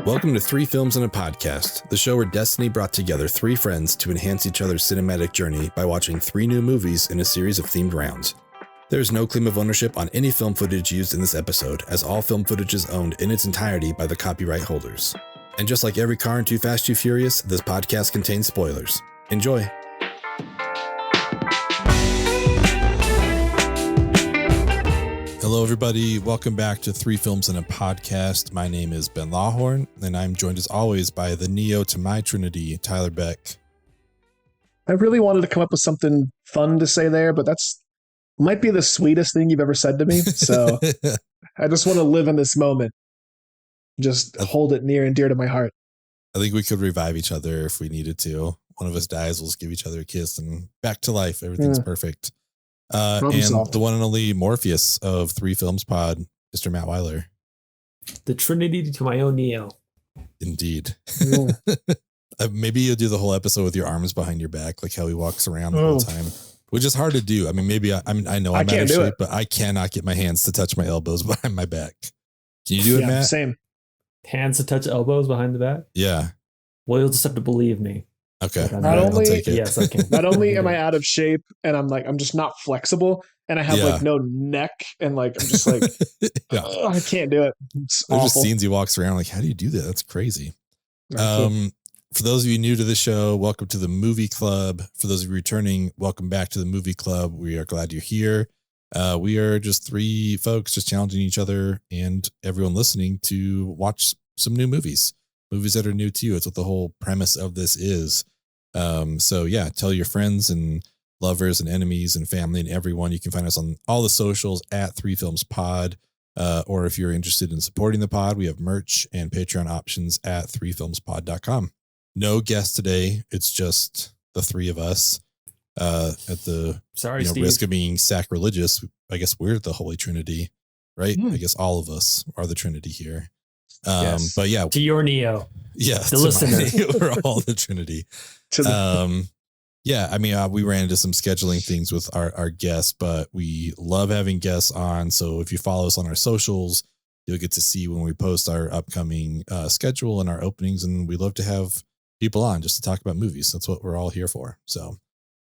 Welcome to Three Films and a Podcast, the show where Destiny brought together three friends to enhance each other's cinematic journey by watching three new movies in a series of themed rounds. There is no claim of ownership on any film footage used in this episode, as all film footage is owned in its entirety by the copyright holders. And just like every car in Too Fast, Too Furious, this podcast contains spoilers. Enjoy! Hello, everybody. Welcome back to Three Films and a Podcast. My name is Ben Lawhorn, and I'm joined as always by the Neo to my Trinity, Tyler Beck. I really wanted to come up with something fun to say there, but that's might be the sweetest thing you've ever said to me. So I just want to live in this moment. Just hold it near and dear to my heart. I think we could revive each other if we needed to. One of us dies, we'll just give each other a kiss and back to life. Everything's perfect. And solved. The one and only Morpheus of Three Films Pod, Mr. Matt Weiler. The Trinity to my own Neo. Indeed. Yeah. Maybe you'll do the whole episode with your arms behind your back, like how he walks around the whole time, which is hard to do. I mean, maybe I know I'm out of shape, but I cannot get my hands to touch my elbows behind my back. Can you do it, Matt? Same. Hands to touch elbows behind the back? Yeah. Well, you'll just have to believe me. Okay. I'll take it. Yes, I can. Not only am I out of shape and I'm just not flexible and I have like no neck and like, I'm just like, I can't do it. There's just scenes he walks around like, how do you do that? That's crazy. For those of you new to the show, welcome to the Movie Club. For those of you returning, welcome back to the Movie Club. We are glad you're here. We are just three folks just challenging each other and everyone listening to watch some new movies that are new to you. It's what the whole premise of this is. So yeah, tell your friends and lovers and enemies and family and everyone. You can find us on all the socials at Three Films Pod. Or if you're interested in supporting the pod, we have merch and Patreon options at threefilmspod.com. No guest today. It's just the three of us. At the risk of being sacrilegious, I guess we're the Holy Trinity, right? I guess all of us are the Trinity here. Yes. But yeah, to your Neo, the listener, we're all the Trinity. Yeah, I mean, we ran into some scheduling things with our guests, but we love having guests on. So if you follow us on our socials, you'll get to see when we post our upcoming schedule and our openings. And we love to have people on just to talk about movies. That's what we're all here for. So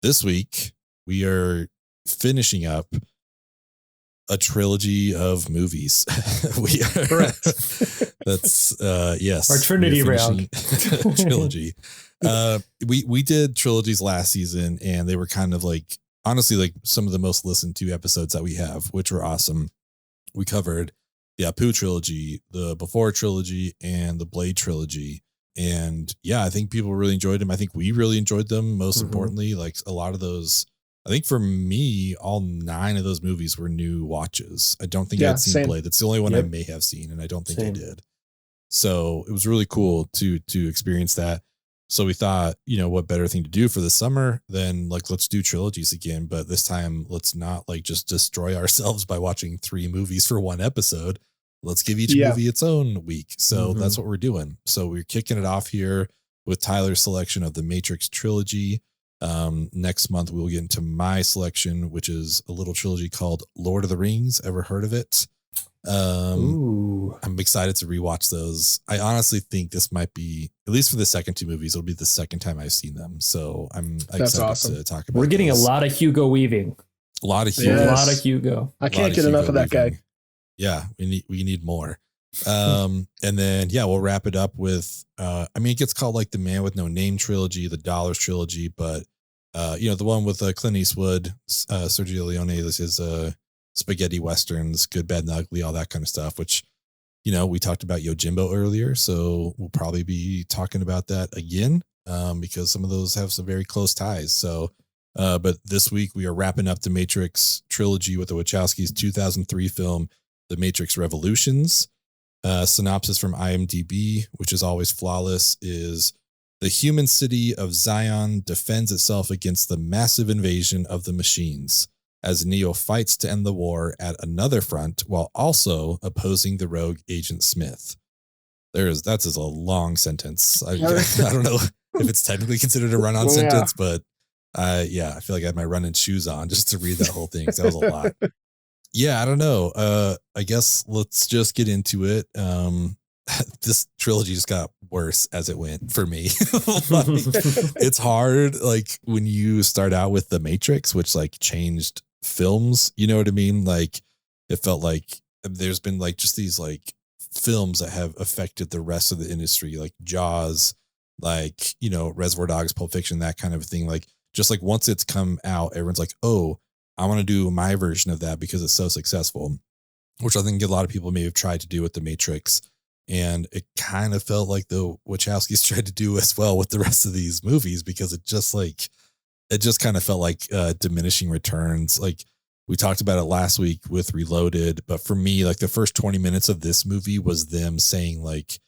this week we are finishing up a trilogy of movies. We are correct. That's yes, our Trinity round trilogy. We did trilogies last season, and they were kind of like, honestly, like some of the most listened to episodes that we have, which were awesome. We covered the Apu trilogy, the Before trilogy, and the Blade trilogy. And yeah, I think people really enjoyed them. I think we really enjoyed them. Most importantly, like a lot of those, I think for me, all 9 of those movies were new watches. I don't think I'd seen Blade. That's the only one I may have seen, and I don't think I did. So it was really cool to experience that. So we thought, what better thing to do for the summer than like, let's do trilogies again. But this time, let's not like just destroy ourselves by watching 3 movies for one episode. Let's give each movie its own week. So that's what we're doing. So we're kicking it off here with Tyler's selection of the Matrix Trilogy. Next month, we'll get into my selection, which is a little trilogy called Lord of the Rings. Ever heard of it? I'm excited to rewatch those. I honestly think this might be, at least for the second 2 movies, it'll be the second time I've seen them. So I'm excited to talk about. We're getting a lot of Hugo Weaving. A lot of Hugo. A lot of Hugo. I can't get enough of that guy. Yeah, we need more. And then we'll wrap it up with it gets called like the Man with No Name trilogy, the Dollars trilogy, but the one with Clint Eastwood, Sergio Leone, this is spaghetti westerns, Good, Bad, and Ugly, all that kind of stuff, which we talked about Yojimbo earlier, so we'll probably be talking about that again because some of those have some very close ties. So but this week we are wrapping up the Matrix trilogy with the Wachowskis' 2003 film The Matrix Revolutions. Synopsis from IMDb, which is always flawless, is: the human city of Zion defends itself against the massive invasion of the machines as Neo fights to end the war at another front while also opposing the rogue Agent Smith. That's a long sentence. I don't know if it's technically considered a run-on sentence, but I feel like I had my running shoes on just to read that whole thing. That was a lot. Yeah, I don't know. I guess let's just get into it. this trilogy just got worse as it went for me. Like, it's hard, like when you start out with The Matrix, which like changed films, you know what I mean? Like it felt like there's been like just these like films that have affected the rest of the industry, like Jaws, like, you know, Reservoir Dogs, Pulp Fiction, that kind of thing. Like just like once it's come out, everyone's like, oh, I want to do my version of that because it's so successful, which I think a lot of people may have tried to do with The Matrix. And it kind of felt like the Wachowskis tried to do as well with the rest of these movies, because it just kind of felt like diminishing returns. Like we talked about it last week with Reloaded, but for me, like the first 20 minutes of this movie was them saying like,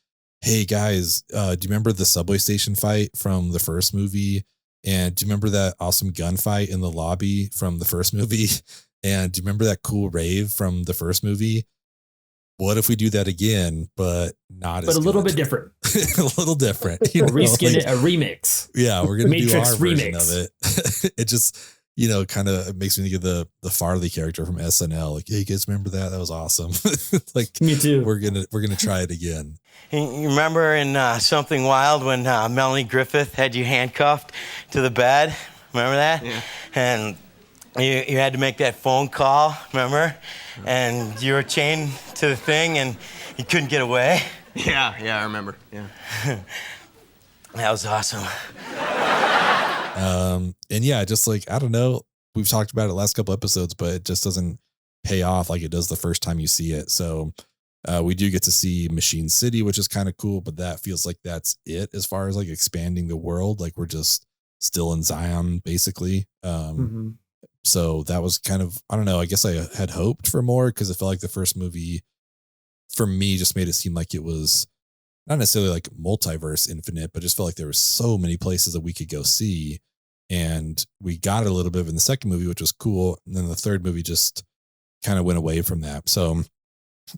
hey guys, do you remember the subway station fight from the first movie? And do you remember that awesome gunfight in the lobby from the first movie? And do you remember that cool rave from the first movie? What if we do that again, but not as a little good? bit different. A little different. We'll reskin it, a remix. Yeah, we're going to do our Matrix version remix of it. It just, you know, kind of makes me think of the Farley character from SNL. Like, hey, you guys remember that? That was awesome. Like, me too. We're gonna try it again. You remember in Something Wild when Melanie Griffith had you handcuffed to the bed? Remember that? Yeah. And you had to make that phone call, remember? And you were chained to the thing and you couldn't get away. Yeah, I remember. Yeah. That was awesome. And yeah, just like, I don't know, we've talked about it last couple episodes, but it just doesn't pay off like it does the first time you see it. So we do get to see Machine City, which is kind of cool, but that feels like that's it as far as like expanding the world. Like we're just still in Zion, basically. So that was kind of, I don't know, I guess I had hoped for more because it felt like the first movie for me just made it seem like it was not necessarily like multiverse infinite, but just felt like there were so many places that we could go see. And we got it a little bit in the second movie, which was cool. And then the third movie just kind of went away from that. So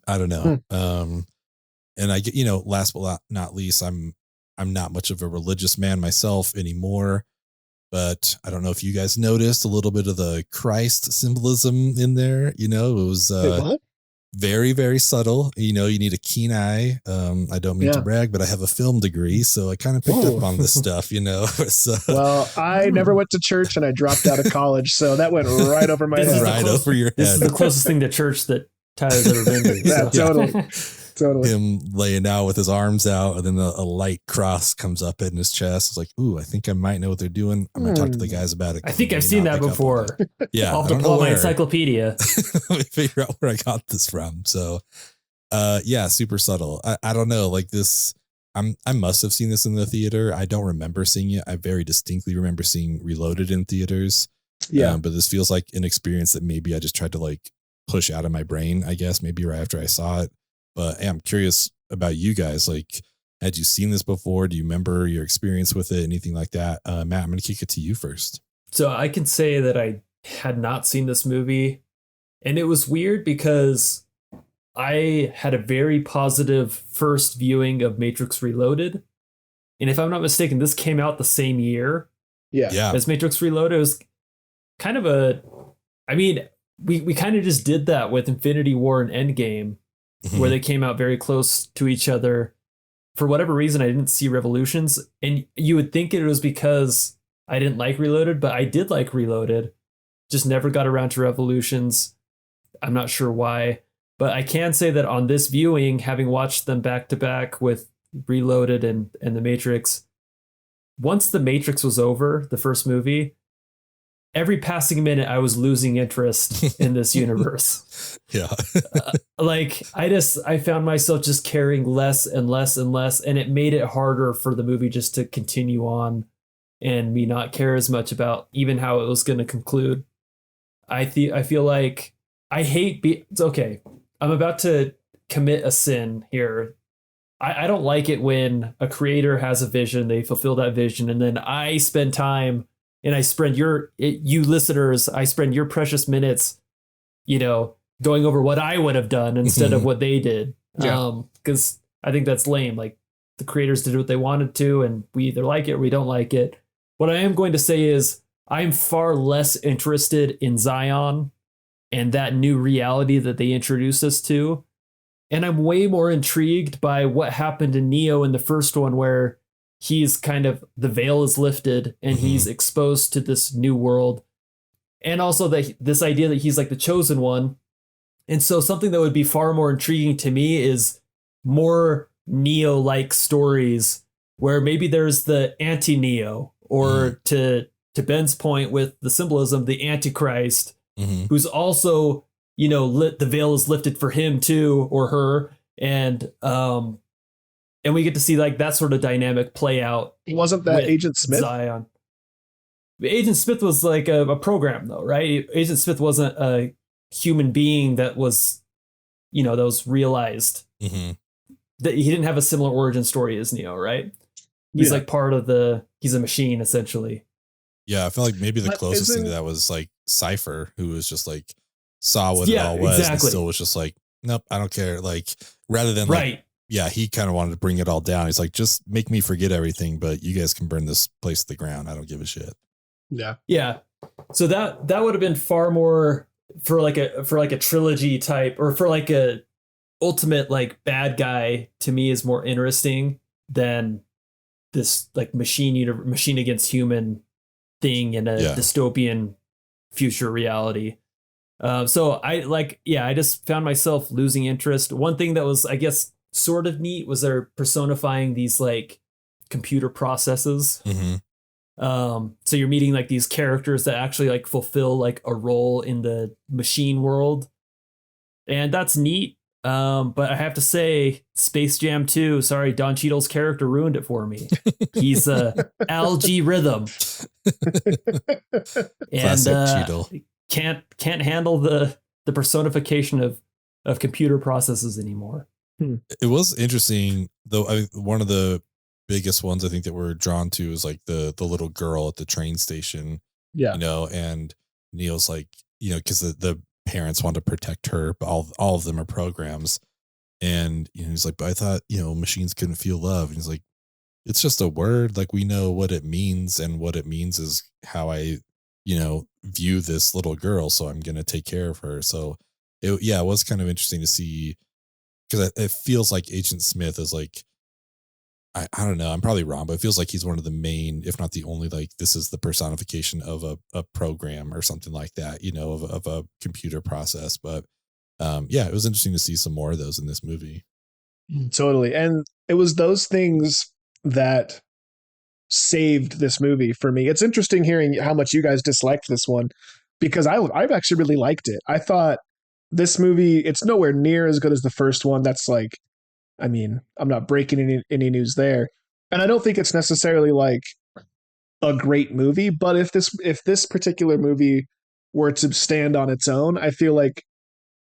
I don't know. And I get, you know, last but not least, I'm not much of a religious man myself anymore, but I don't know if you guys noticed a little bit of the Christ symbolism in there. You know, it was very, very subtle. You know, you need a keen eye. I don't mean to brag, but I have a film degree, so I kind of picked up on this stuff, you know. So, well, I never went to church and I dropped out of college, so that went right over my head. Right over your head. This is the closest thing to church that Tyler's ever been to. Yeah, totally. Him laying out with his arms out, and then a light cross comes up in his chest. It's like, ooh, I think I might know what they're doing. I'm gonna talk to the guys about it. I think I've seen that before. Yeah, I'll have to pull out my encyclopedia. Let me figure out where I got this from. So, yeah, super subtle. I don't know, like this. I must have seen this in the theater. I don't remember seeing it. I very distinctly remember seeing Reloaded in theaters. Yeah, but this feels like an experience that maybe I just tried to like push out of my brain, I guess, maybe right after I saw it. But hey, I'm curious about you guys. Like, had you seen this before? Do you remember your experience with it? Anything like that? Matt, I'm going to kick it to you first. So I can say that I had not seen this movie. And it was weird because I had a very positive first viewing of Matrix Reloaded. And if I'm not mistaken, this came out the same year as Matrix Reloaded. It was kind of we kind of just did that with Infinity War and Endgame. Where they came out very close to each other. For whatever reason, I didn't see Revolutions. And you would think it was because I didn't like Reloaded, but I did like Reloaded. Just never got around to Revolutions. I'm not sure why. But I can say that on this viewing, having watched them back to back with Reloaded and The Matrix, once The Matrix was over, the first movie, every passing minute I was losing interest in this universe. Yeah. I found myself just caring less and less and less, and it made it harder for the movie just to continue on and me not care as much about even how it was going to conclude. I feel like I hate it's okay. I'm about to commit a sin here. I don't like it when a creator has a vision, they fulfill that vision, and then I spend time and I spend you listeners, I spend your precious minutes, you know, going over what I would have done instead of what they did. Because I think that's lame. Like the creators did what they wanted to, and we either like it or we don't like it. What I am going to say is I'm far less interested in Zion and that new reality that they introduced us to And I'm way more intrigued by what happened to Neo in the first one, where he's kind of, the veil is lifted and he's exposed to this new world. And also that this idea that he's like the chosen one. And so something that would be far more intriguing to me is more Neo-like stories where maybe there's the anti-Neo, or to Ben's point with the symbolism, the Antichrist, who's also, you know, the veil is lifted for him too, or her. And we get to see like that sort of dynamic play out. Wasn't that Agent Smith? Zion. Agent Smith was like a program though, right? Agent Smith wasn't a human being that was, you know, that was realized. That he didn't have a similar origin story as Neo, right? He's like part of he's a machine essentially. Yeah, I feel like maybe the closest thing to that was like Cypher, who was just like saw what it all was and still was just like, nope, I don't care. Like rather than like, yeah, he kind of wanted to bring it all down. He's like, just make me forget everything, but you guys can burn this place to the ground. I don't give a shit. Yeah. Yeah. So that would have been far more for like a trilogy type, or for like a ultimate like bad guy, to me is more interesting than this like machine against human thing in a dystopian future reality. So I just found myself losing interest. One thing that was, I guess, sort of neat was they're personifying these like computer processes. So you're meeting like these characters that actually like fulfill like a role in the machine world, and that's neat. But I have to say, Space Jam 2, sorry, Don Cheadle's character ruined it for me. He's algae rhythm. Classic and Cheadle. Can't handle the personification of computer processes anymore. It was interesting though. One of the biggest ones I think that we're drawn to is like the little girl at the train station. Yeah. You know, and Neil's like, you know, because the parents want to protect her, but all of them are programs. And you know, he's like, but I thought, you know, machines couldn't feel love. And he's like, it's just a word. Like, we know what it means, and what it means is how I, you know, view this little girl. So I'm gonna take care of her. So it was kind of interesting to see, because it feels like Agent Smith is like, I don't know, I'm probably wrong, but it feels like he's one of the main, if not the only, like this is the personification of a program or something like that, you know, of a computer process. But it was interesting to see some more of those in this movie. Totally. And it was those things that saved this movie for me. It's interesting hearing how much you guys disliked this one, because I've actually really liked it. I thought this movie, it's nowhere near as good as the first one. That's like, I mean, I'm not breaking any news there. And I don't think it's necessarily like a great movie, but if this particular movie were to stand on its own, I feel like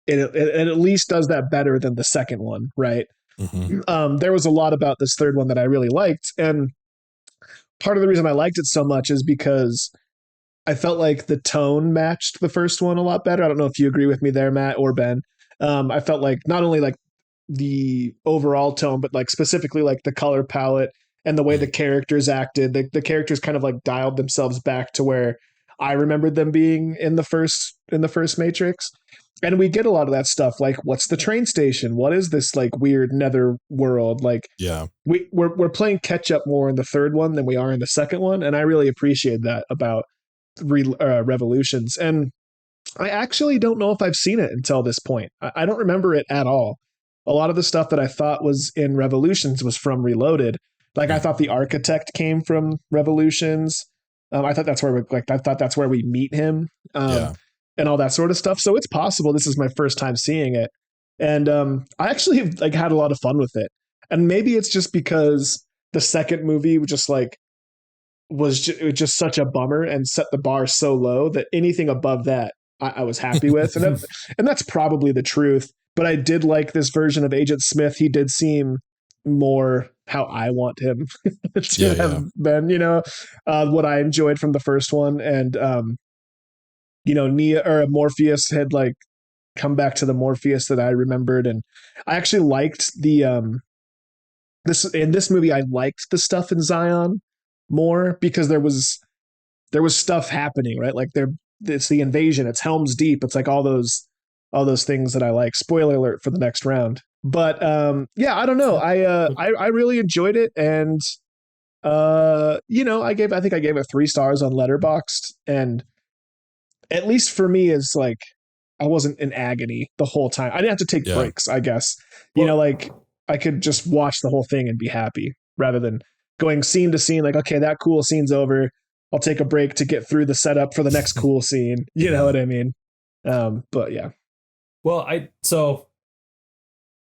it at least does that better than the second one, right? There was a lot about this third one that I really liked, and part of the reason I liked it so much is because I felt like the tone matched the first one a lot better. I don't know if you agree with me there, Matt or Ben. I felt like not only like the overall tone, but like specifically like the color palette and the way the characters acted. The characters kind of like dialed themselves back to where I remembered them being in the first Matrix. And we get a lot of that stuff, like what's the train station? What is this like weird nether world? Like, we're playing catch up more in the third one than we are in the second one, and I really appreciate that about Revolutions. And I actually don't know if I've seen it until this point. I don't remember it at all. A lot of the stuff that I thought was in Revolutions was from Reloaded. Like, I thought the architect came from Revolutions. I thought that's where we meet him. And all that sort of stuff. So it's possible this is my first time seeing it. And I actually have like had a lot of fun with it. And maybe it's just because the second movie was just such a bummer and set the bar so low that anything above that I was happy with. And that's probably the truth. But I did like this version of Agent Smith. He did seem more how I want him to have been, you know, what I enjoyed from the first one. And, you know, Morpheus had like come back to the Morpheus that I remembered. And I actually liked in this movie, I liked the stuff in Zion more because there was stuff happening, right? Like it's the invasion, it's Helm's Deep. It's like all those things that I like. Spoiler alert for the next round. But yeah, I don't know. I really enjoyed it, and I think I gave it 3 stars on Letterboxd, and at least for me, is like I wasn't in agony the whole time. I didn't have to take breaks, I guess. Like I could just watch the whole thing and be happy rather than going scene to scene. Like, okay, that cool scene's over. I'll take a break to get through the setup for the next cool scene. You know what I mean? But yeah. Well, I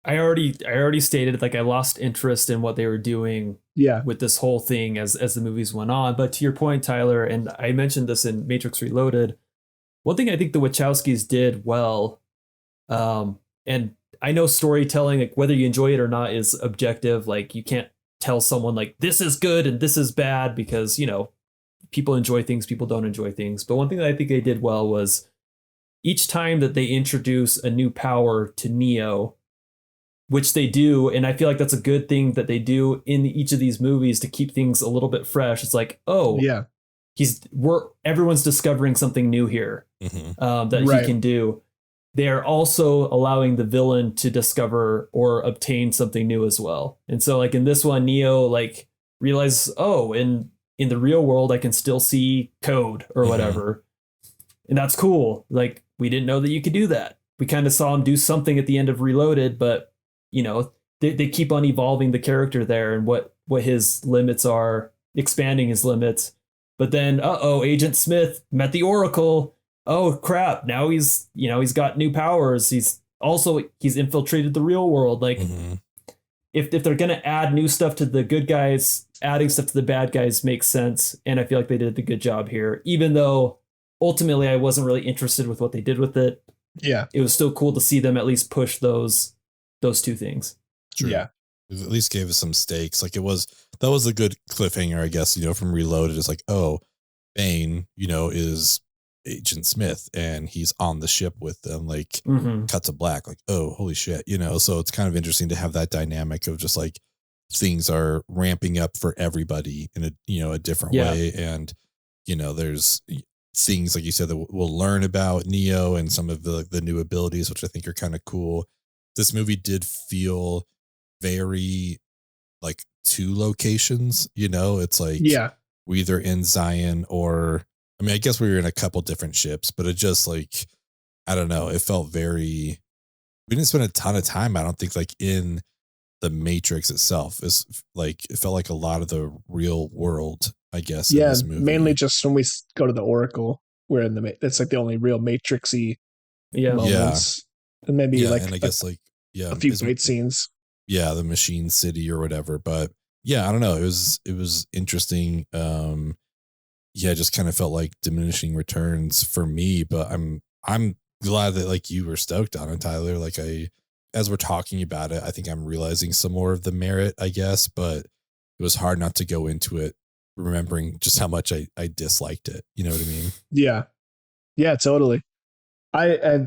already stated, like, I lost interest in what they were doing with this whole thing as the movies went on. But to your point, Tyler, and I mentioned this in Matrix Reloaded, one thing I think the Wachowskis did well, and I know storytelling, like whether you enjoy it or not, is objective. Like you can't tell someone like this is good and this is bad because, people enjoy things, people don't enjoy things. But one thing that I think they did well was each time that they introduce a new power to Neo, which they do, and I feel like that's a good thing that they do in each of these movies to keep things a little bit fresh. It's like, oh, yeah, everyone's discovering something new here that he can do. They are also allowing the villain to discover or obtain something new as well. And so, like in this one, Neo like realizes, oh, in the real world, I can still see code or whatever, and that's cool. Like we didn't know that you could do that. We kind of saw him do something at the end of Reloaded, but they keep on evolving the character there and what his limits are, expanding his limits. But then, Agent Smith met the Oracle. Oh crap! Now he's got new powers. He's infiltrated the real world. Like if they're gonna add new stuff to the good guys, adding stuff to the bad guys makes sense. And I feel like they did a good job here, even though ultimately I wasn't really interested with what they did with it. Yeah, it was still cool to see them at least push those two things. True. Yeah. It at least gave us some stakes. Like that was a good cliffhanger, I guess, from Reloaded. It's like, oh, Bane, is Agent Smith and he's on the ship with them, like cut to black, like, oh, holy shit, so it's kind of interesting to have that dynamic of just like things are ramping up for everybody in a different way. And, there's things like you said that we'll learn about Neo and some of the new abilities, which I think are kind of cool. This movie did feel very like 2 locations, it's like we either in Zion or I guess we were in a couple different ships, but it just like, I don't know, it felt we didn't spend a ton of time, I don't think, like in the Matrix itself. Is like it felt like a lot of the real world, I guess. Yeah, in this movie. Mainly just when we go to the Oracle, we're in that's like the only real Matrixy moments. And maybe and I guess like a few great scenes. Yeah, the Machine City or whatever. But yeah, I don't know. It was interesting. Just kind of felt like diminishing returns for me. But I'm glad that like you were stoked on it, Tyler. Like as we're talking about it, I think I'm realizing some more of the merit, I guess. But it was hard not to go into it remembering just how much I disliked it. You know what I mean? Yeah. Yeah, totally.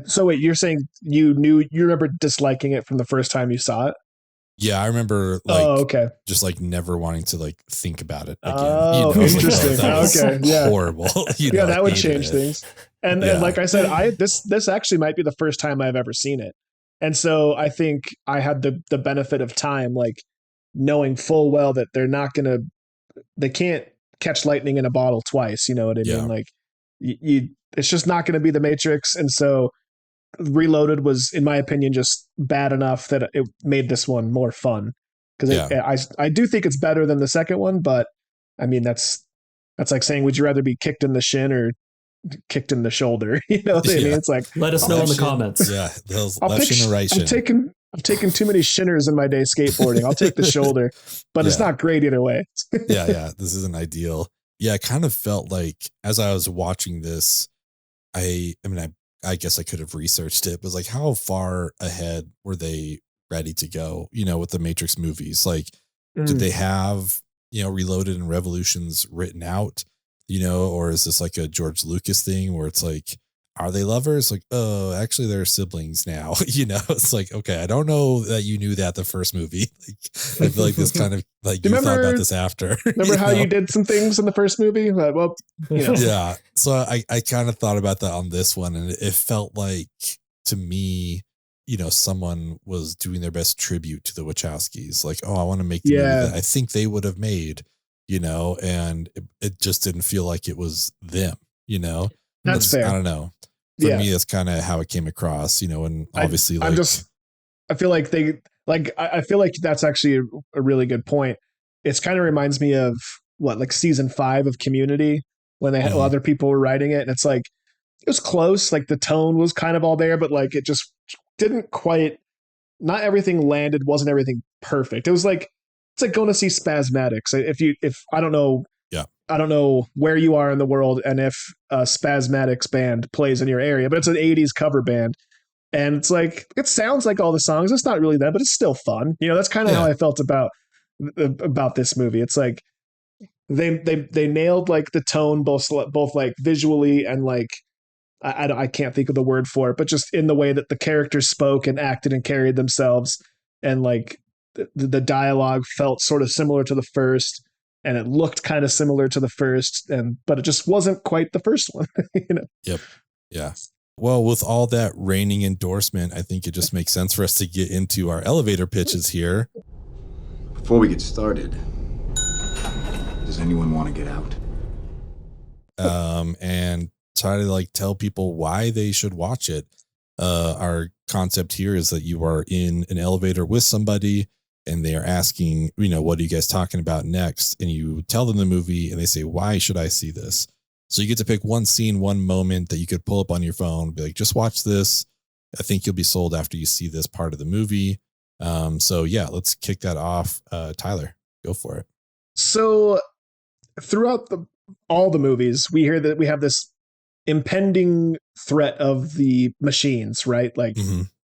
So wait, you're saying you remember disliking it from the first time you saw it? Yeah, I remember just like never wanting to like think about it again. Oh, interesting. Okay, yeah, horrible. That would change things. And like I said, this actually might be the first time I've ever seen it, and so I think I had the benefit of time, like knowing full well that they can't catch lightning in a bottle twice. You know what I mean? Like it's just not going to be the Matrix, and so Reloaded was, in my opinion, just bad enough that it made this one more fun. Because I do think it's better than the second one, but I mean that's like saying, would you rather be kicked in the shin or kicked in the shoulder? You know what I mean? It's like, let us know in the comments. Yeah, I've taken too many shinners in my day skateboarding. I'll take the shoulder, but it's not great either way. yeah, this isn't ideal. Yeah, I kind of felt like as I was watching this, I guess I could have researched it, but like how far ahead were they ready to go, with the Matrix movies? Like, did they have, Reloaded and Revolutions written out, or is this like a George Lucas thing where it's like, are they lovers? Like, oh, actually they're siblings now. It's like, okay, I don't know that you knew that the first movie. Like, I feel like this kind of like you thought about this after. Remember how you did some things in the first movie? Well, Yeah. So I kind of thought about that on this one, and it felt like to me, someone was doing their best tribute to the Wachowskis. Like, oh, I want to make the movie that I think they would have made, and it just didn't feel like it was them, That's fair. I don't know. For me, that's kind of how it came across, and obviously I feel like that's actually a really good point. It's kind of reminds me of like season 5 of Community when they had other people were writing it. And it's like, it was close. Like the tone was kind of all there, but like, it just didn't quite, not everything landed. Wasn't everything perfect. It was like, it's like going to see Spasmatics. If I don't know, I don't know where you are in the world and if a Spasmatics band plays in your area, but it's an 80s cover band. And it's like, it sounds like all the songs. It's not really that, but it's still fun. That's kind of how I felt about this movie. It's like they nailed like the tone, both like visually and like, I can't think of the word for it, but just in the way that the characters spoke and acted and carried themselves. And like the dialogue felt sort of similar to the first, and it looked kind of similar to the first, but it just wasn't quite the first one. Yep. Yeah. Well, with all that reigning endorsement, I think it just makes sense for us to get into our elevator pitches here. Before we get started, does anyone want to get out? And try to like tell people why they should watch it. Our concept here is that you are in an elevator with somebody and they are asking, what are you guys talking about next? And you tell them the movie and they say, why should I see this? So you get to pick one scene, one moment that you could pull up on your phone, be like, just watch this. I think you'll be sold after you see this part of the movie. So yeah, let's kick that off. Tyler, go for it. So throughout all the movies, we hear that we have this impending threat of the machines, right? Like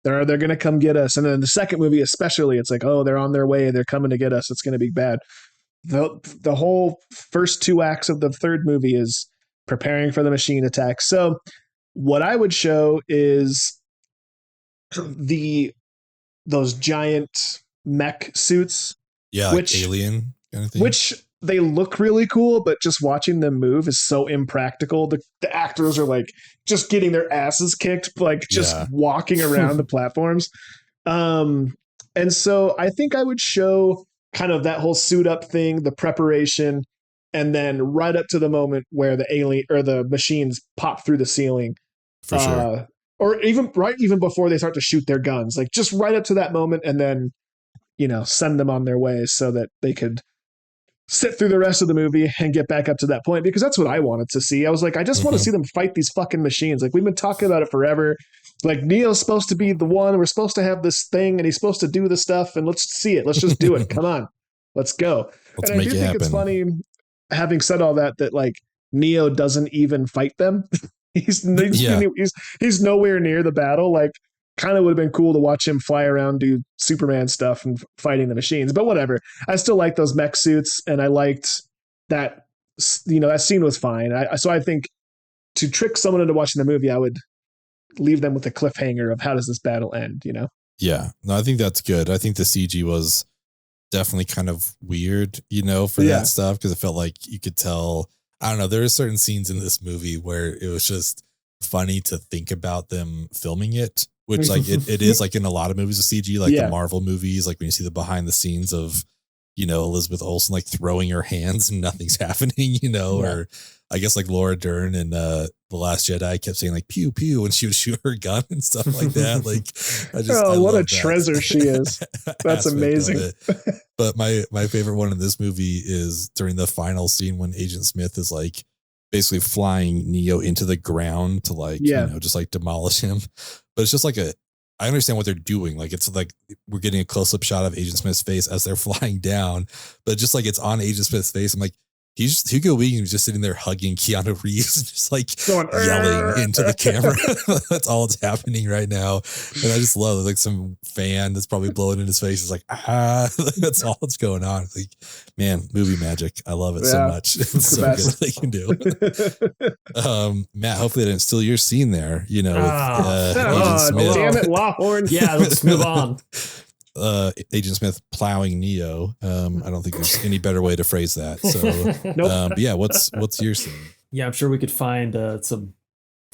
they're going to come get us. And then the second movie, especially, it's like, oh, they're on their way. They're coming to get us. It's going to be bad. The whole first 2 acts of the third movie is preparing for the machine attack. So what I would show is those giant mech suits. Yeah, like alien kind of thing. Which they look really cool, but just watching them move is so impractical. The actors are like just getting their asses kicked, like just walking around the platforms. And so I think I would show kind of that whole suit up thing, the preparation, and then right up to the moment where the alien or the machines pop through the ceiling. For sure. Or even before they start to shoot their guns, like just right up to that moment, and then, send them on their way so that they could sit through the rest of the movie and get back up to that point, because that's what I wanted to see. I was like, I just want to see them fight these fucking machines. Like, we've been talking about it forever. Like, Neo's supposed to be the one. We're supposed to have this thing, and he's supposed to do the stuff, and let's see it. Let's just do it. Come on. Let's go. Let's and I make do it think happen. It's funny, having said all that like Neo doesn't even fight them. He's nowhere near the battle. Like, kind of would have been cool to watch him fly around, do Superman stuff and fighting the machines, but whatever. I still like those mech suits, and I liked that, that scene was fine. So I think to trick someone into watching the movie, I would leave them with a cliffhanger of how does this battle end, Yeah, no, I think that's good. I think the CG was definitely kind of weird, for that stuff, because it felt like you could tell, I don't know, there are certain scenes in this movie where it was just funny to think about them filming it, which like it is like in a lot of movies with CG, like the Marvel movies, like when you see the behind the scenes of, Elizabeth Olsen like throwing her hands and nothing's happening, or I guess like Laura Dern in The Last Jedi kept saying like pew pew when she would shoot her gun and stuff like that. Like, I what a that. treasure she is. That's amazing. But my favorite one in this movie is during the final scene when Agent Smith is like basically flying Neo into the ground to like, just like demolish him. But it's just like I understand what they're doing. Like, it's like we're getting a close up shot of Agent Smith's face as they're flying down, but just like it's on Agent Smith's face. I'm like, Hugo Weaving was just sitting there hugging Keanu Reeves, just like yelling into the camera. That's all that's happening right now. And I just love it. Like some fan that's probably blowing in his face is like, that's all that's going on. Like, man, movie magic. I love it so much. It's so good what they can do. Matt, hopefully I didn't steal your scene there, with Agent Smith. Damn it, Lawhorn. Yeah, let's move on. Agent Smith plowing Neo. I don't think there's any better way to phrase that. So, Nope. But yeah, what's your scene? Yeah, I'm sure we could find some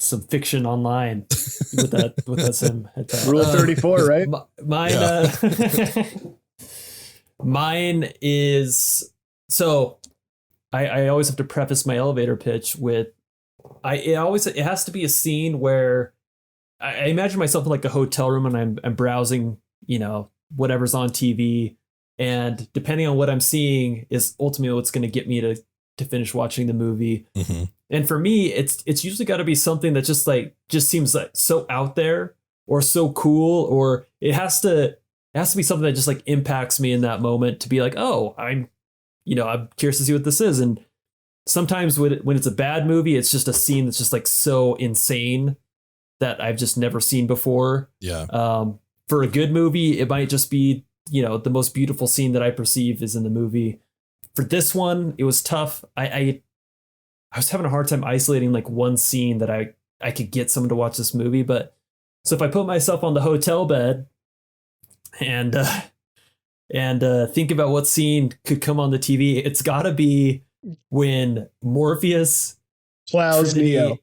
some fiction online with that sim. Rule 34, right? Mine is, so I always have to preface my elevator pitch with it has to be a scene where I imagine myself in like a hotel room and I'm browsing, whatever's on TV, and depending on what I'm seeing is ultimately what's going to get me to finish watching the movie. Mm-hmm. And for me, it's usually got to be something that just seems like so out there or so cool, or it has to be something that just like impacts me in that moment to be like, oh, I'm curious to see what this is. And sometimes when it's a bad movie, it's just a scene that's just like so insane that I've just never seen before. Yeah. For a good movie, it might just be, the most beautiful scene that I perceive is in the movie. For this one, it was tough. I was having a hard time isolating like one scene that I could get someone to watch this movie. But so if I put myself on the hotel bed and think about what scene could come on the TV, it's got to be when Morpheus plows Neo.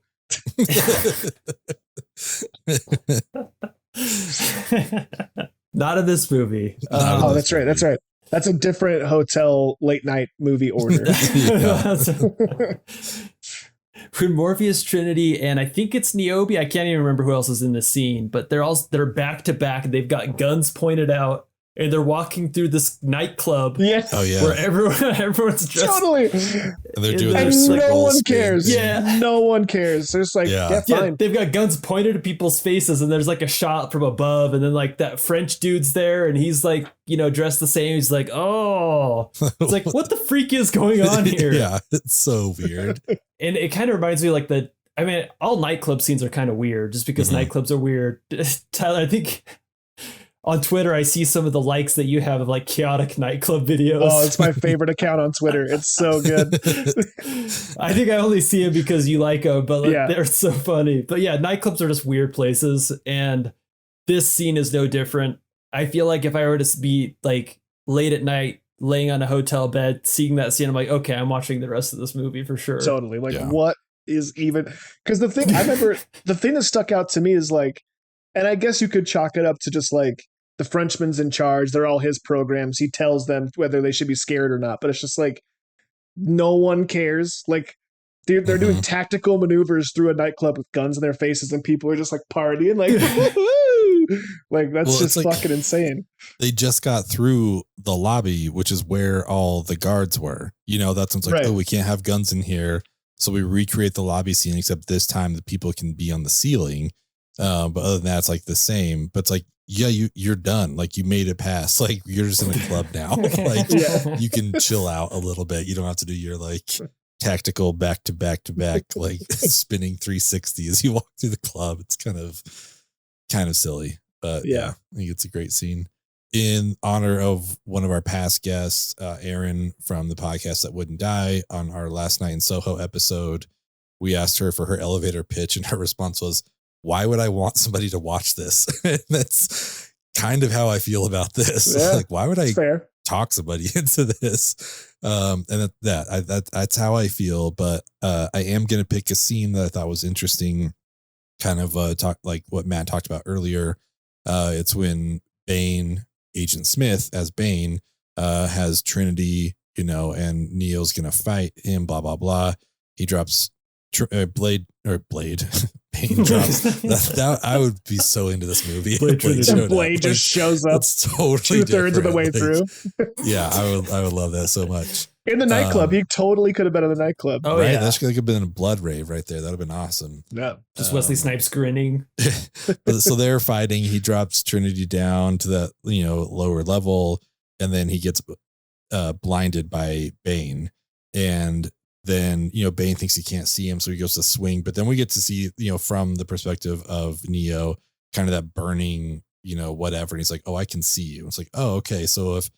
Not in this movie. That's right. That's right. That's a different hotel late night movie order. When Morpheus, Trinity, and I think it's Niobe. I can't even remember who else is in the scene, but they're back to back. They've got guns pointed out, and they're walking through this nightclub. Yeah. Oh yeah. Where everyone's dressed. Totally. And they're doing and their no one spin. cares. Yeah. No one cares. There's like, yeah, fine. They've got guns pointed at people's faces, and there's like a shot from above, and then like that French dude's there, and he's like, dressed the same. He's like, oh, it's like, what the freak is going on here? Yeah, it's so weird. And it kind of reminds me like all nightclub scenes are kind of weird just because nightclubs are weird. Tyler, I think on Twitter, I see some of the likes that you have of like chaotic nightclub videos. Oh, it's my favorite account on Twitter. It's so good. I think I only see them because you like them, but they're so funny. But yeah, nightclubs are just weird places. And this scene is no different. I feel like if I were to be like late at night, laying on a hotel bed, seeing that scene, I'm like, okay, I'm watching the rest of this movie for sure. Totally. Like, what is even, because the thing, I remember the thing that stuck out to me is like, and I guess you could chalk it up to just like the Frenchman's in charge. They're all his programs. He tells them whether they should be scared or not. But it's just like, no one cares. Like, they're doing tactical maneuvers through a nightclub with guns in their faces, and people are just like partying, like, like that's just like, fucking insane. They just got through the lobby, which is where all the guards were. That's when it's like, oh, we can't have guns in here. So we recreate the lobby scene, except this time the people can be on the ceiling. But other than that, it's like the same. But it's like, yeah, you're done. Like, you made it past. Like, you're just in a club now. Like, you can chill out a little bit. You don't have to do your like tactical back to back like spinning 360 as you walk through the club. It's kind of silly, but yeah, I think it's a great scene. In honor of one of our past guests, Erin from the podcast That Wouldn't Die, on our Last Night in Soho episode, we asked her for her elevator pitch, and her response was, why would I want somebody to watch this? And that's kind of how I feel about this. Yeah, like, why would I talk somebody into this? And that's how I feel. But I am going to pick a scene that I thought was interesting, kind of talk like what Matt talked about earlier. It's when Bane, Agent Smith as Bane, has Trinity, and Neo's going to fight him, blah, blah, blah. He drops Blade. Bane drops. That I would be so into this movie. Blade just shows up. It's totally 2/3 of the way through. Yeah, I would love that so much. In the nightclub, he totally could have been in the nightclub. Oh, right? yeah. That could have been a blood rave right there. That would have been awesome. Yeah. Just Wesley Snipes grinning. So they're fighting. He drops Trinity down to that, lower level, and then he gets blinded by Bane. And then, Bane thinks he can't see him, so he goes to swing. But then we get to see, from the perspective of Neo, kind of that burning, whatever. And he's like, oh, I can see you. It's like, oh, okay. So if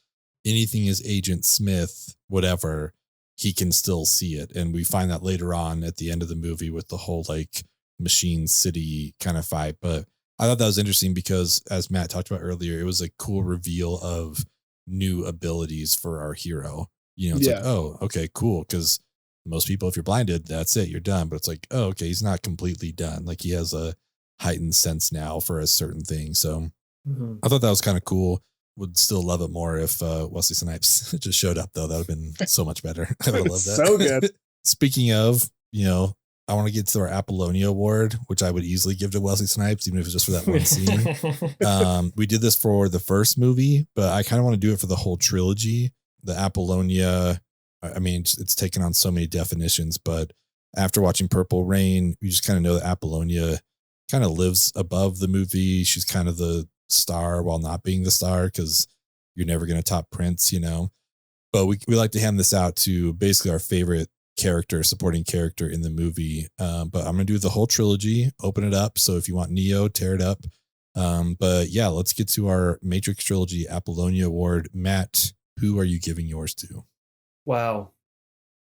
anything is Agent Smith, whatever, he can still see it. And we find that later on at the end of the movie with the whole like Machine City kind of fight. But I thought that was interesting because, as Matt talked about earlier, it was a cool reveal of new abilities for our hero. It's like, oh, okay, cool. Because most people, if you're blinded, that's it, you're done. But it's like, oh, okay, he's not completely done. Like he has a heightened sense now for a certain thing. So I thought that was kind of cool. Would still love it more if Wesley Snipes just showed up, though. That would have been so much better. I would love that. So good. Speaking of, I want to get to our Apollonia Award, which I would easily give to Wesley Snipes, even if it's just for that one scene. We did this for the first movie, but I kind of want to do it for the whole trilogy. The Apollonia, I mean, it's taken on so many definitions, but after watching Purple Rain, you just kind of know that Apollonia kind of lives above the movie. She's kind of the star while not being the star, because you're never going to top Prince, But we like to hand this out to basically our favorite supporting character in the movie. But I'm going to do the whole trilogy, open it up. So if you want Neo, tear it up. But yeah, let's get to our Matrix Trilogy Apollonia Award. Matt, who are you giving yours to? Wow.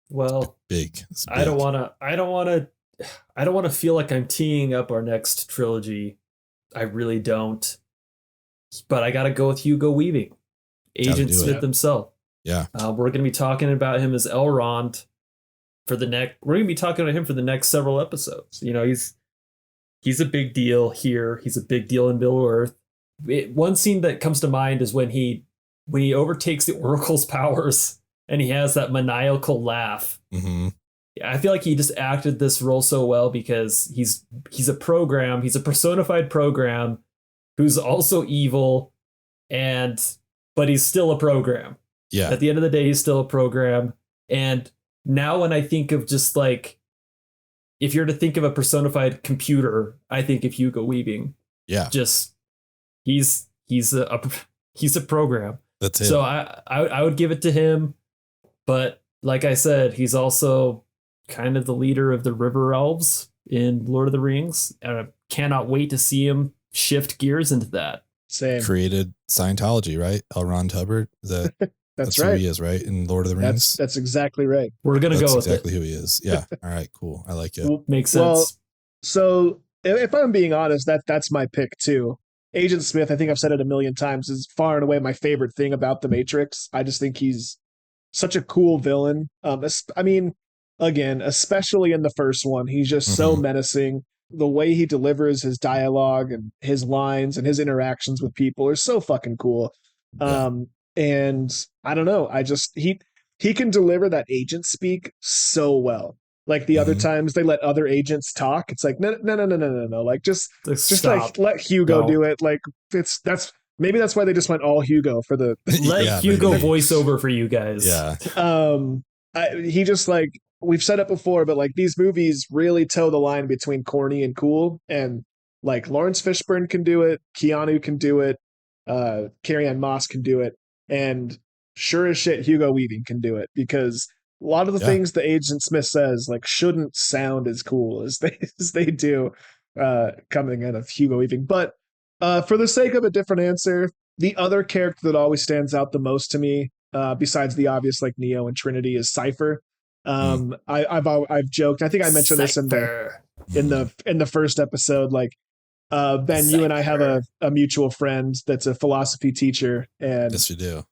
Well, big. I don't want to feel like I'm teeing up our next trilogy. I really don't. But I got to go with Hugo Weaving, Agent Smith himself. Yeah. We're going to be talking about him as Elrond for the next. We're going to be talking about him for the next several episodes. He's a big deal here. He's a big deal in Middle Earth. One scene that comes to mind is when he overtakes the Oracle's powers and he has that maniacal laugh. Mm-hmm. I feel like he just acted this role so well because he's a program. He's a personified program who's also evil, but he's still a program. Yeah. At the end of the day, he's still a program. And now when I think of just like, if you're to think of a personified computer, I think of Hugo Weaving. Yeah. Just he's a program. That's it. So I would give it to him. But like I said, he's also kind of the leader of the River Elves in Lord of the Rings. And I cannot wait to see him shift gears into that. Same. Created Scientology, right? L. Ron Hubbard. That's right. Who he is, right? In Lord of the Rings. That's exactly right. We're gonna go with exactly who he is. Yeah. All right. Cool. I like it. Makes sense. Well, so if I'm being honest, that's my pick too. Agent Smith, I think I've said it a million times, is far and away my favorite thing about the Matrix. I just think he's such a cool villain. I mean, again, especially in the first one, he's just so menacing. The way he delivers his dialogue and his lines and his interactions with people are so fucking cool. And I don't know, he can deliver that agent speak so well. Like the other times they let other agents talk, it's like no. Like just like let Hugo do it. Like maybe that's why they just went all Hugo for the let Hugo voiceover for you guys. Yeah. He just like, we've said it before, but like these movies really toe the line between corny and cool. And like Lawrence Fishburne can do it, Keanu can do it, Carrie-Anne Moss can do it, and sure as shit Hugo Weaving can do it, because a lot of the things that Agent Smith says like shouldn't sound as cool as they do coming out of Hugo Weaving. But for the sake of a different answer, the other character that always stands out the most to me, besides the obvious like Neo and Trinity, is Cypher. I've joked, I think I mentioned Cypher. this in the first episode, like Ben, Cypher. you and I have a mutual friend that's a philosophy teacher, and Yes, we do.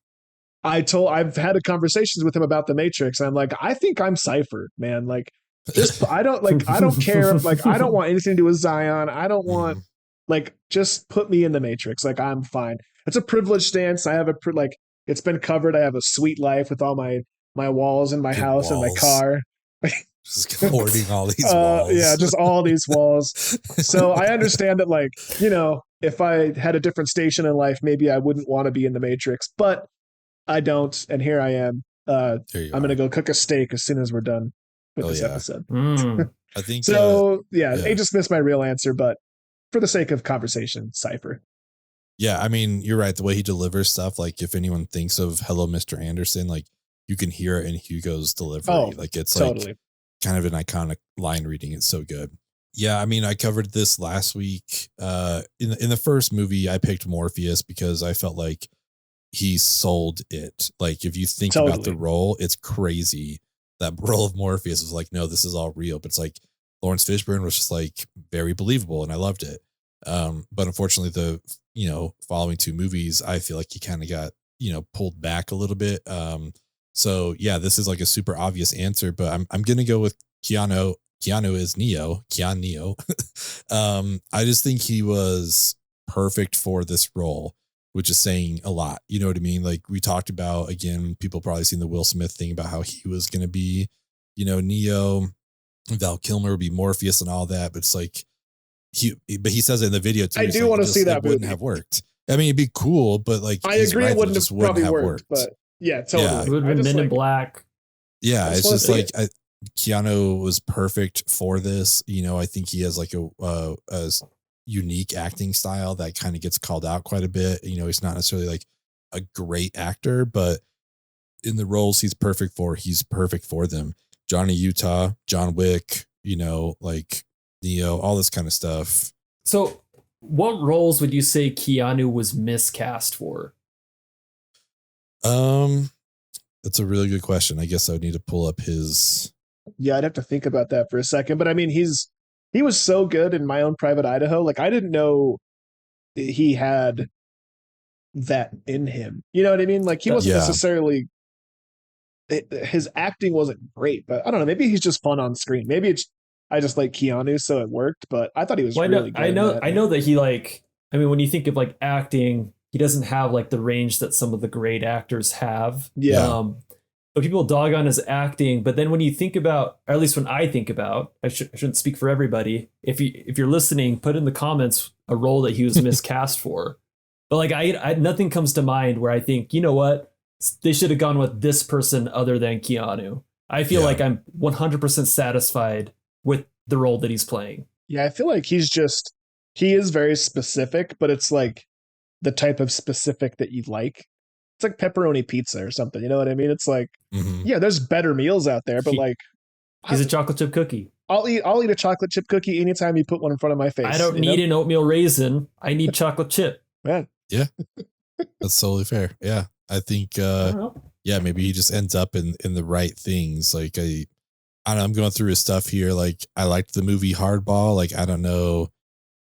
I've had conversations with him about the Matrix, and I'm like, I think I'm Cypher, man. Like, just I don't care. Like, I don't want anything to do with Zion. I don't want just put me in the Matrix. Like, I'm fine. It's a privileged stance. I have it's been covered. I have a sweet life with all my walls in my house and my car. Just hoarding all these walls. Yeah, just all these walls. So I understand that, like, if I had a different station in life, maybe I wouldn't want to be in the Matrix, but I don't. And here I am. I'm going to go cook a steak as soon as we're done with this episode. I think so. Agent Smith's my real answer, but for the sake of conversation, Cypher. Yeah, I mean, you're right. The way he delivers stuff, like if anyone thinks of Hello, Mr. Anderson, like you can hear it in Hugo's delivery. Like it's totally. Like kind of an iconic line reading. It's so good. Yeah, I mean, I covered this last week. In the first movie, I picked Morpheus because I felt like he sold it. Like if you think about the role, it's crazy. That role of Morpheus was like, no, this is all real. But it's like Lawrence Fishburne was just like very believable, and I loved it. But unfortunately, the following two movies, I feel like he kind of got pulled back a little bit. So yeah, this is like a super obvious answer, but I'm gonna go with Keanu. Keanu is Neo. I just think he was perfect for this role, which is saying a lot. You know what I mean? Like we talked about, again, people probably seen the Will Smith thing about how he was gonna be, Neo. Val Kilmer would be Morpheus and all that, but it's like but he says it in the video too. I do want to see that. It wouldn't have worked. I mean, it'd be cool, but like I agree, it wouldn't have probably worked. worked. But yeah, totally. Yeah. It would have been Men in Black. Yeah, it's just like Keanu was perfect for this. I think he has like a unique acting style that kind of gets called out quite a bit. He's not necessarily like a great actor, but in the roles he's perfect for them. Johnny Utah, John Wick, like Neo, all this kind of stuff. So what roles would you say Keanu was miscast for? That's a really good question. I guess I would need to pull up his. Yeah, I'd have to think about that for a second. But I mean, he was so good in My Own Private Idaho. Like I didn't know he had that in him. You know what I mean? Like he wasn't necessarily. His acting wasn't great, but I don't know. Maybe he's just fun on screen. Maybe I just like Keanu, so it worked. But I thought he was really good. I know that he when you think of like acting, he doesn't have like the range that some of the great actors have. Yeah. But people dog on his acting. But then when you think about, or at least when I think about, I shouldn't speak for everybody. If you're listening, put in the comments a role that he was miscast for. But like I nothing comes to mind where I think, you know what? They should have gone with this person other than Keanu. I feel like I'm 100% satisfied with the role that he's playing. Yeah, I feel like he is very specific, but it's like the type of specific that you like. It's like pepperoni pizza or something. You know what I mean? It's like, yeah, there's better meals out there, but he's a chocolate chip cookie. I'll eat a chocolate chip cookie anytime you put one in front of my face. I don't need an oatmeal raisin. I need chocolate chip. Man. Yeah, that's totally fair. Yeah. I think, maybe he just ends up in the right things. Like, I don't know, I'm going through his stuff here. Like, I liked the movie Hardball. Like, I don't know,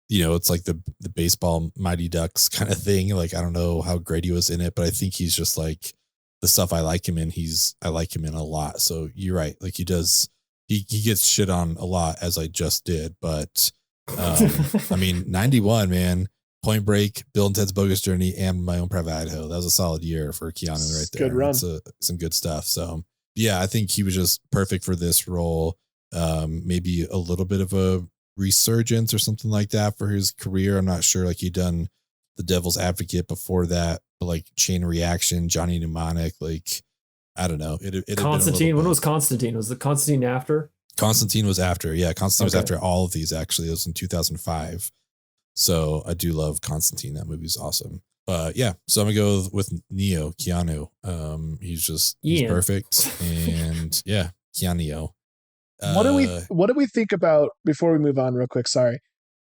it's like the baseball Mighty Ducks kind of thing. Like, I don't know how great he was in it, but I think he's just like the stuff I like him in. I like him in a lot. So you're right. Like, he gets shit on a lot, as I just did. But, I mean, 91, man. Point Break, Bill and Ted's Bogus Journey, and My Own Private Idaho. That was a solid year for Keanu right there. Good run. Some good stuff. So yeah, I think he was just perfect for this role. Maybe a little bit of a resurgence or something like that for his career. I'm not sure. Like he'd done The Devil's Advocate before that, but like Chain Reaction, Johnny Mnemonic, like I don't know. It Constantine. When was Constantine? Was the Constantine after? Constantine was after. Yeah, Constantine was after all of these. Actually, it was in 2005. So I do love Constantine. That movie's awesome. Yeah, so I'm gonna go with Neo, Keanu. He's perfect, and yeah, Keanu. What do we think about before we move on real quick? Sorry.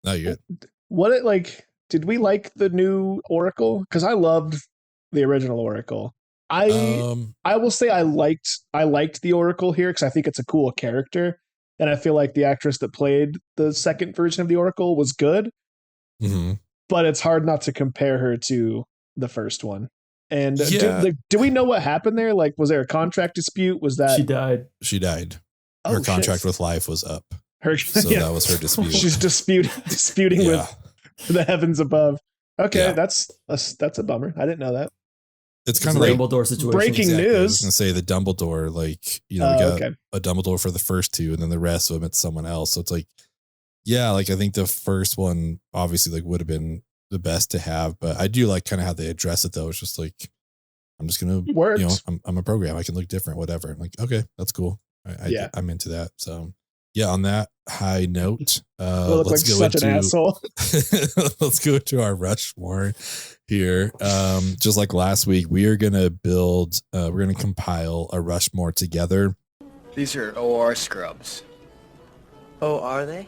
No, you're good. Did we like the new Oracle? Because I loved the original Oracle. I will say I liked the Oracle here because I think it's a cool character, and I feel like the actress that played the second version of the Oracle was good. Mm-hmm. But it's hard not to compare her to the first one. And do we know what happened there? Like, was there a contract dispute? Was that she died? Her contract with life was up. That was her dispute. She's disputing with the heavens above. Okay, that's a bummer. I didn't know that. It's kind of like Dumbledore situation. Breaking news. I was going to say the Dumbledore, we got a Dumbledore for the first two, and then the rest of them it's someone else. So it's like. Yeah, like I think the first one obviously would have been the best to have, but I do like kind of how they address it though. It's just like I'm just gonna I'm a program. I can look different, whatever. I'm like, okay, that's cool. I'm into that. So yeah, on that high note, let's go into an asshole. Let's go to our Rushmore here. Just like last week, we are gonna compile a Rushmore together. These are OR scrubs. Oh, are they?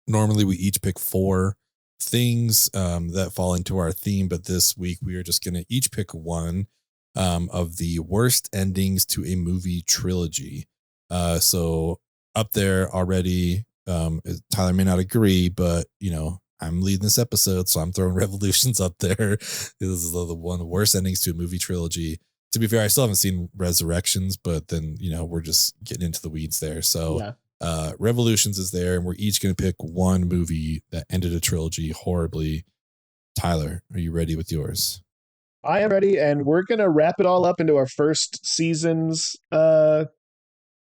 Normally we each pick 4 things that fall into our theme, but this week we are just going to each pick one of the worst endings to a movie trilogy. So up there already, Tyler may not agree, but I'm leading this episode, so I'm throwing Revolutions up there. This is one of the worst endings to a movie trilogy. To be fair, I still haven't seen Resurrections, but then, we're just getting into the weeds there. So Revolutions is there, and we're each going to pick one movie that ended a trilogy horribly. Tyler, are you ready with yours? I am ready, and we're going to wrap it all up into our first season's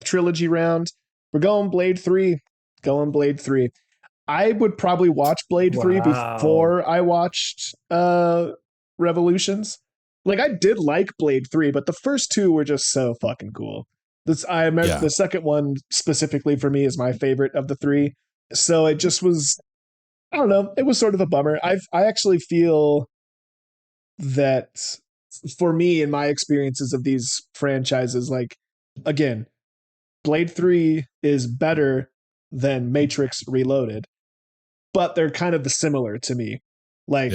trilogy round. We're going Blade 3. I would probably watch Blade 3 before I watched Revolutions. Like, I did like Blade 3, but the first two were just so fucking cool. I remember the second one specifically for me is my favorite of the three. So it just was, I don't know, it was sort of a bummer. I actually feel that for me, in my experiences of these franchises, like, again, Blade 3 is better than Matrix Reloaded, but they're kind of similar to me. Like,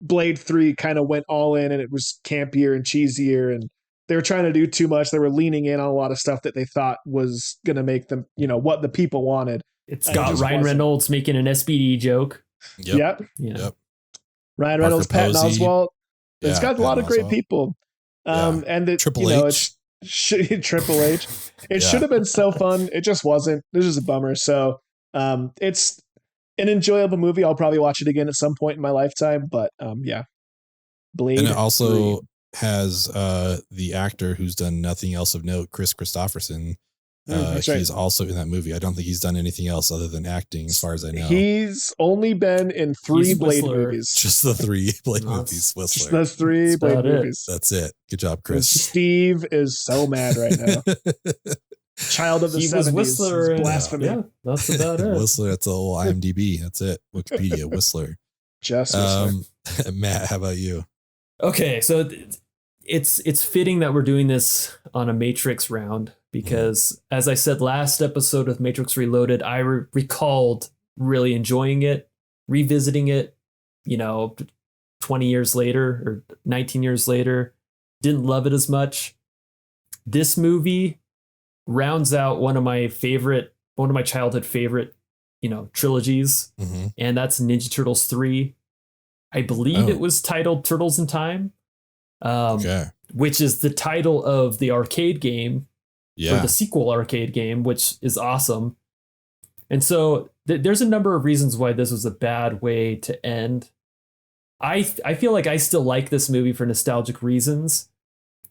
Blade 3 kind of went all in, and it was campier and cheesier, and they were trying to do too much. They were leaning in on a lot of stuff that they thought was going to make them, what the people wanted. It's got Ryan Reynolds making an SBD joke. Yep. Ryan Reynolds, Patton Oswalt. It's got a lot of great people. And it, Triple H. Triple H. It should have been so fun. It just wasn't. This is a bummer. So it's an enjoyable movie. I'll probably watch it again at some point in my lifetime. But Blade. And it also has the actor who's done nothing else of note, Chris Christopherson. He's also in that movie. I don't think he's done anything else other than acting, as far as I know. He's only been in 3 Blade movies. Just the 3 Blade movies. Whistler. Just those 3 Blade movies. That's it. Good job, Chris. Steve is so mad right now. Child of the 70s. Whistler. Blasphemy. Yeah, that's about it. Whistler. That's a little IMDb. That's it. Wikipedia. Whistler. Just Whistler. Matt, how about you? Okay, so it's fitting that we're doing this on a Matrix round, because as I said last episode of Matrix Reloaded, I recalled really enjoying it, revisiting it, 20 years later or 19 years later, didn't love it as much. This movie rounds out one of my childhood favorite, trilogies, and that's Ninja Turtles 3. I believe it was titled Turtles in Time, which is the title of the arcade game. Or the sequel arcade game, which is awesome. And so there's a number of reasons why this was a bad way to end. I feel like I still like this movie for nostalgic reasons,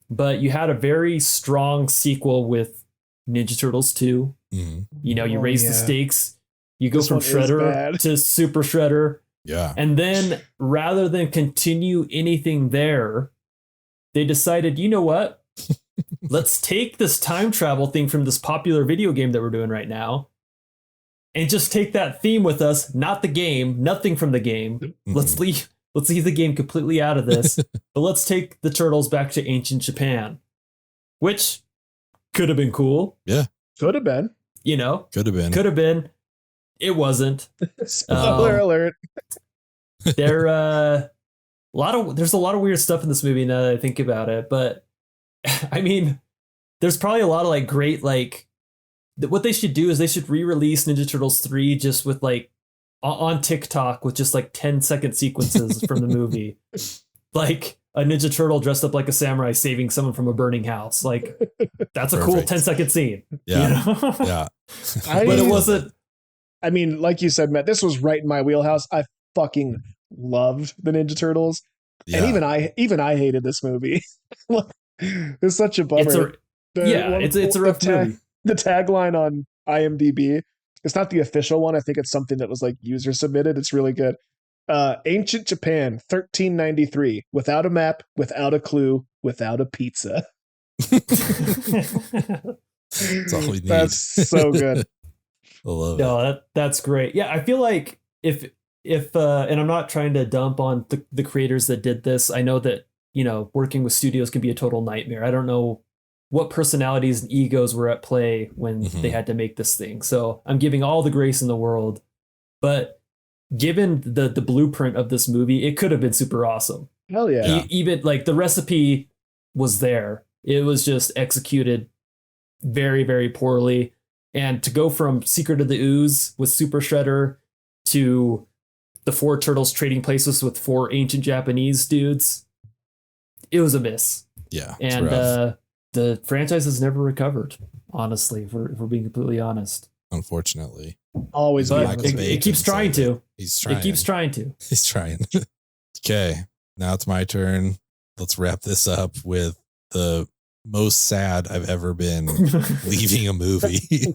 but you had a very strong sequel with Ninja Turtles 2. You raise the stakes. You go from Shredder to Super Shredder. Yeah. And then rather than continue anything there, they decided, you know what? Let's take this time travel thing from this popular video game that we're doing right now and just take that theme with us, not the game, nothing from the game. Let's leave the game completely out of this, but let's take the turtles back to ancient Japan, which could have been cool. Yeah. Could have been. Could have been. It wasn't. Spoiler alert. There's a lot of weird stuff in this movie now that I think about it, but I mean, there's probably a lot of great, what they should do is they should re-release Ninja Turtles 3 just with on TikTok with just 10-second sequences from the movie. Like a Ninja Turtle dressed up like a samurai saving someone from a burning house. That's a cool 10-second scene. Yeah. Yeah. But it wasn't. I mean, like you said, Matt, this was right in my wheelhouse. I fucking loved the Ninja Turtles. Yeah. And even I hated this movie. It's such a bummer. It's a rough movie. The tagline on IMDb, it's not the official one. I think it's something that was user submitted. It's really good. Ancient Japan, 1393. Without a map, without a clue, without a pizza. That's all we need. That's so good. I love it. That's great. Yeah, I feel like if and I'm not trying to dump on the creators that did this. I know that working with studios can be a total nightmare. I don't know what personalities and egos were at play when they had to make this thing. So I'm giving all the grace in the world. But given the blueprint of this movie, it could have been super awesome. Hell yeah. Even the recipe was there. It was just executed very, very poorly. And to go from Secret of the Ooze with Super Shredder to the 4 turtles trading places with 4 ancient Japanese dudes. It was a miss. Yeah. And the franchise has never recovered, honestly, if we're being completely honest. Unfortunately. Always. But it keeps trying to. He's trying. It keeps trying to. He's trying. Okay. Now it's my turn. Let's wrap this up with the most sad I've ever been leaving a movie.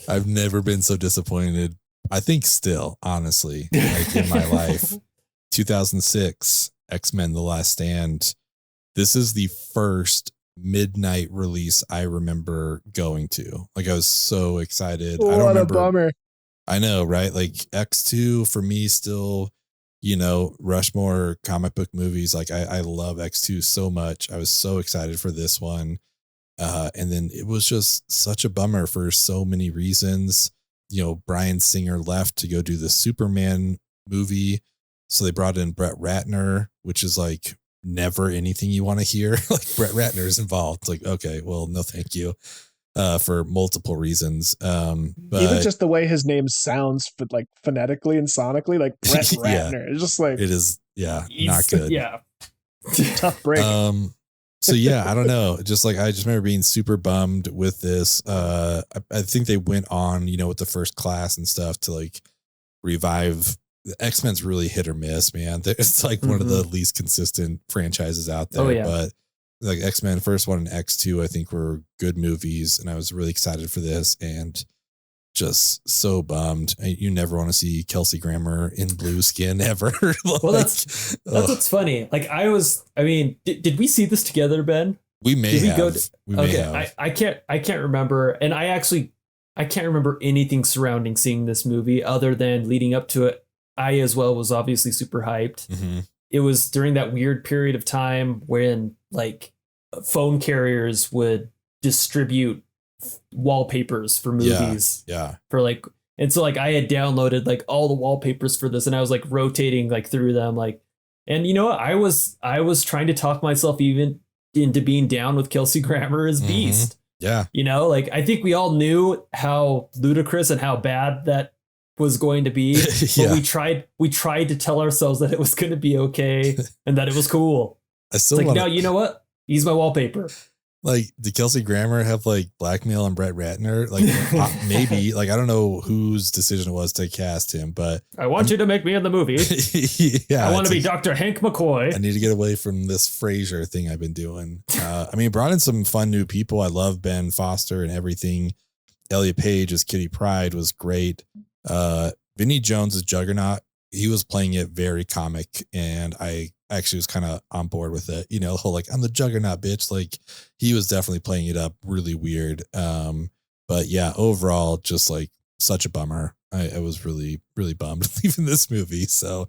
I've never been so disappointed. I think still, honestly, like in my life. 2006, X-Men The Last Stand. This is the first midnight release I remember going to. Like, I was so excited. I don't remember. What a bummer. I know, right? Like X2 for me still, Rushmore comic book movies. Like I love X2 so much. I was so excited for this one. And then it was just such a bummer for so many reasons. Bryan Singer left to go do the Superman movie. So they brought in Brett Ratner, which is like never anything you want to hear. Like Brett Ratner is involved. It's like, okay, well, no, thank you. For multiple reasons. But even just the way his name sounds, like phonetically and sonically, like Brett Ratner. It's just like it is, not good. Yeah. Tough break. So yeah, I don't know. Just like I just remember being super bummed with this. I think they went on, with the First Class and stuff to like revive. The X-Men's really hit or miss, man. It's like one of the least consistent franchises out there. Oh, yeah. But like X-Men first one and X2, I think were good movies, and I was really excited for this and just so bummed. You never want to see Kelsey Grammer in blue skin ever. Like, well, that's what's funny. Like did we see this together, Ben? We may have. I can't remember. And I can't remember anything surrounding seeing this movie other than leading up to it. I as well was obviously super hyped. Mm-hmm. It was during that weird period of time when like phone carriers would distribute wallpapers for movies. Yeah. For like, and so like I had downloaded like all the wallpapers for this and I was like rotating like through them. Like, and you know what? I was trying to talk myself even into being down with Kelsey Grammer as Beast. Yeah. Like I think we all knew how ludicrous and how bad that was going to be. But we tried to tell ourselves that it was going to be okay and that it was cool. I still like, no, you know what? He's my wallpaper. Like, did Kelsey Grammer have like blackmail on Brett Ratner? Like, maybe. Like, I don't know whose decision it was to cast him, but I want you to make me in the movie. Yeah, I want to be Dr. Hank McCoy. I need to get away from this Frasier thing I've been doing. Brought in some fun new people. I love Ben Foster and everything. Elliot Page as Kitty Pryde was great. Vinnie Jones as Juggernaut. He was playing it very comic, and I actually was kind of on board with it. The whole like, I'm the Juggernaut, bitch. Like, he was definitely playing it up really weird. But yeah, overall, just like such a bummer. I was really, really bummed leaving this movie. So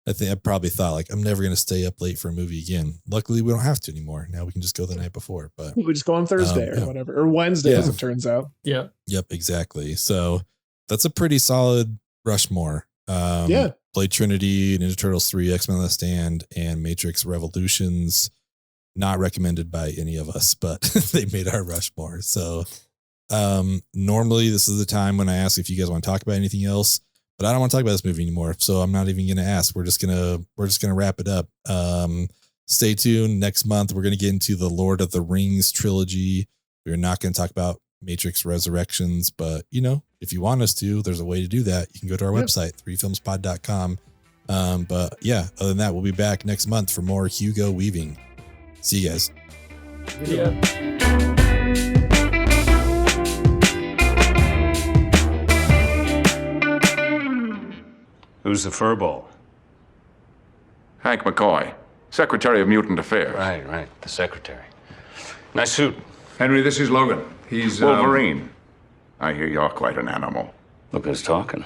I think I probably thought like, I'm never going to stay up late for a movie again. Luckily, we don't have to anymore. Now we can just go the night before. But we just go on Thursday or whatever, or Wednesday, as it turns out. Yeah. Yep, exactly. So that's a pretty solid Rushmore. Blade Trinity, Ninja Turtles 3, X-Men Last Stand, and Matrix Revolutions. Not recommended by any of us, but they made our Rushmore. So normally this is the time when I ask if you guys want to talk about anything else, but I don't want to talk about this movie anymore. So I'm not even going to ask. We're just going to wrap it up. Stay tuned. Next month, we're going to get into the Lord of the Rings trilogy. We're not going to talk about Matrix Resurrections, but if you want us to, there's a way to do that. You can go to our website, 3filmspod.com. But yeah, other than that, we'll be back next month for more Hugo Weaving. See you guys. Yeah. Who's the furball? Hank McCoy, Secretary of Mutant Affairs. Right. The secretary. Nice suit. Henry, this is Logan. He's Wolverine. I hear you're quite an animal. Look who's talking.